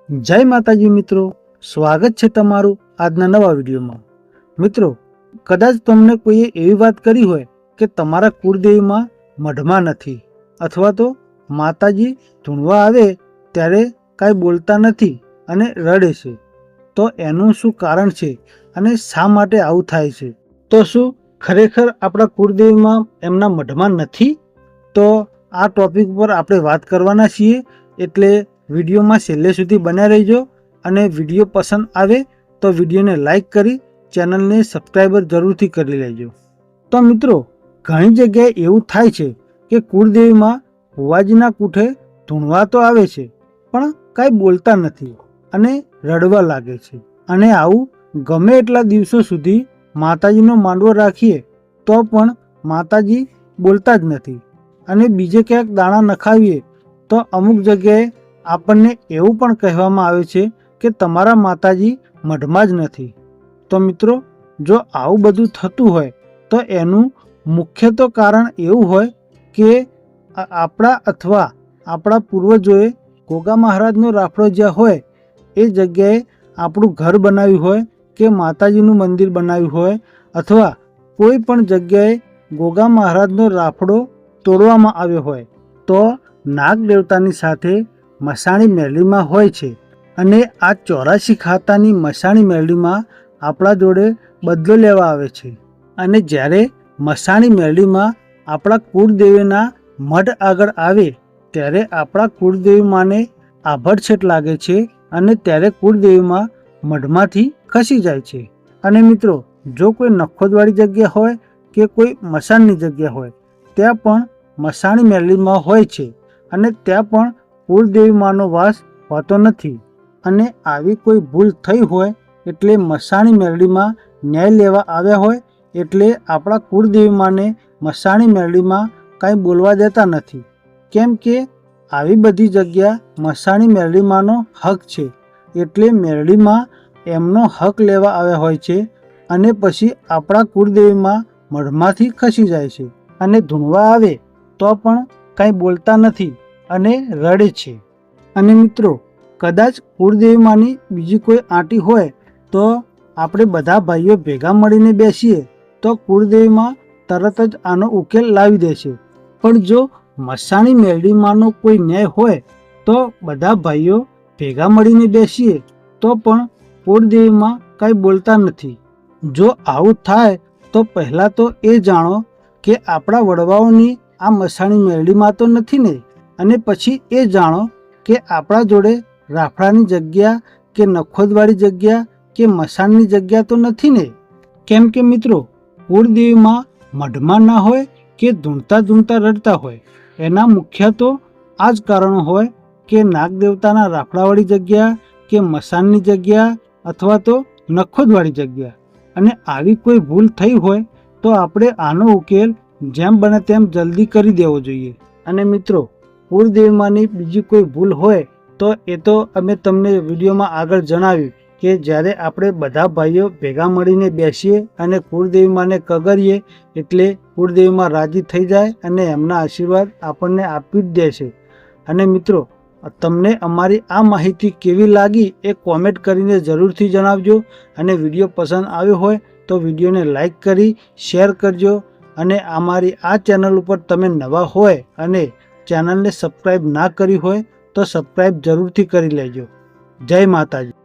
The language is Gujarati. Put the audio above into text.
જય માતાજી મિત્રો, સ્વાગત છે તમારું આજના નવા વિડીયોમાં। મિત્રો, કદાચ તમને કોઈએ એવી વાત કરી હોય કે તમારા કુળદેવીમાં મઢમાં નથી, અથવા તો માતાજી ધૂણવા આવે ત્યારે કાંઈ બોલતા નથી અને રડે છે, તો એનું શું કારણ છે અને શા માટે આવું થાય છે? તો શું ખરેખર આપણા કુળદેવીમાં એમના મઢમાં નથી? તો આ ટોપિક પર આપણે વાત કરવાના છીએ, એટલે વિડીયોમાં છેલ્લે સુધી બન્યા રહેજો। અને વિડીયો પસંદ આવે તો વિડીયોને લાઈક કરી ચેનલને સબસ્ક્રાઈબર જરૂરથી કરી લેજો। તો મિત્રો, ઘણી જગ્યાએ એવું થાય છે કે કુળદેવીમાં ભુવાજીના કૂઠે ધૂણવા તો આવે છે, પણ કાંઈ બોલતા નથી અને રડવા લાગે છે। અને આવું ગમે એટલા દિવસો સુધી માતાજીનો માંડવો રાખીએ તો પણ માતાજી બોલતા જ નથી। અને બીજે ક્યાંક દાણા નખાવીએ તો અમુક જગ્યાએ આપણને એવું પણ કહેવામાં આવે છે કે તમારા માતાજી મઢમાં જ નથી। તો મિત્રો, જો આવું બધું થતું હોય તો એનું મુખ્ય તો કારણ એવું હોય કે આપણા અથવા આપણા પૂર્વજોએ ગોગા મહારાજનો રાફડો જ્યાં હોય એ જગ્યાએ આપણું ઘર બનાવ્યું હોય કે માતાજીનું મંદિર બનાવ્યું હોય, અથવા કોઈ પણ જગ્યાએ ગોગા મહારાજનો રાફડો તોડવામાં આવ્યો હોય તો નાગ દેવતાની સાથે મસાણી મેરડીમાં હોય છે। અને આ 84 ખાતાની મસાણી મેરડીમાં આપણા જોડે બદલો લેવા આવે છે। અને જ્યારે મસાણી મેરડીમાં આપણા કુળદેવીના મઢ આગળ આવે ત્યારે આપણા કુળદેવીમાને આભડછેટ લાગે છે અને ત્યારે કુળદેવીમાં મઢમાંથી ખસી જાય છે। અને મિત્રો, જો કોઈ નખોદવાળી જગ્યા હોય કે કોઈ મસાણની જગ્યા હોય ત્યાં પણ મસાણી મેરડીમાં હોય છે અને ત્યાં પણ કુળદેવીમાનો વાસ હોતો નથી। અને આવી કોઈ ભૂલ થઈ હોય એટલે મસાણી મેરડીમાં ન્યાય લેવા આવ્યા હોય એટલે આપણા કુળદેવીમાને મસાણી મેરડીમાં કાંઈ બોલવા દેતા નથી, કેમ કે આવી બધી જગ્યા મસાણી મેરડીમાંનો હક છે, એટલે મેરડીમાં એમનો હક લેવા આવ્યા હોય છે। અને પછી આપણા કુળદેવીમાં મઢમાંથી ખસી જાય છે અને ધૂણવા આવે તો પણ કાંઈ બોલતા નથી અને રડે છે। અને મિત્રો, કદાચ કુળદેવીમાંની બીજી કોઈ આંટી હોય તો આપણે બધા ભાઈઓ ભેગા મળીને બેસીએ તો કુળદેવીમાં તરત જ આનો ઉકેલ લાવી દેશે। પણ જો મસાણી મેરડીમાંનો કોઈ ન્યાય હોય તો બધા ભાઈઓ ભેગા મળીને બેસીએ તો પણ કુળદેવીમાં કાંઈ બોલતા નથી। જો આવું થાય તો પહેલાં તો એ જાણો કે આપણા વડવાઓની આ મસાણી મેરડીમાં તો નથી ને, અને પછી એ જાણો કે આપણા જોડે રાફડાની જગ્યા કે નખોદવાળી જગ્યા કે મસાણની જગ્યા તો નથી ને। કેમ કે મિત્રો, કુળદેવીમાં મઢમાં ના હોય કે ધૂણતા ધૂણતા રડતા હોય, એના મુખ્ય તો આ જ કારણો હોય કે નાગદેવતાના રાફડાવાળી જગ્યા કે મસાણની જગ્યા અથવા તો નખોદવાળી જગ્યા। અને આવી કોઈ ભૂલ થઈ હોય તો આપણે આનો ઉકેલ જેમ બને તેમ જલ્દી કરી દેવો જોઈએ। અને મિત્રો, કુળદેવીમાંની બીજી કોઈ ભૂલ હોય તો એ તો અમે તમને વિડીયોમાં આગળ જણાવ્યું કે જ્યારે આપણે બધા ભાઈઓ ભેગા મળીને બેસીએ અને કુળદેવીમાને કગરીએ એટલે કુળદેવીમાં રાજી થઈ જાય અને એમના આશીર્વાદ આપણને આપી જ દે છે। અને મિત્રો, તમને અમારી આ માહિતી કેવી લાગી એ કોમેન્ટ કરીને જરૂરથી જણાવજો। અને વિડીયો પસંદ આવ્યો હોય તો વિડીયોને લાઈક કરી શેર કરજો। અને અમારી આ ચેનલ ઉપર તમે નવા હોય અને ચેનલને સબસ્ક્રાઈબ ના કરી હોય તો સબસ્ક્રાઈબ જરૂરથી કરી લેજો। જય માતાજી।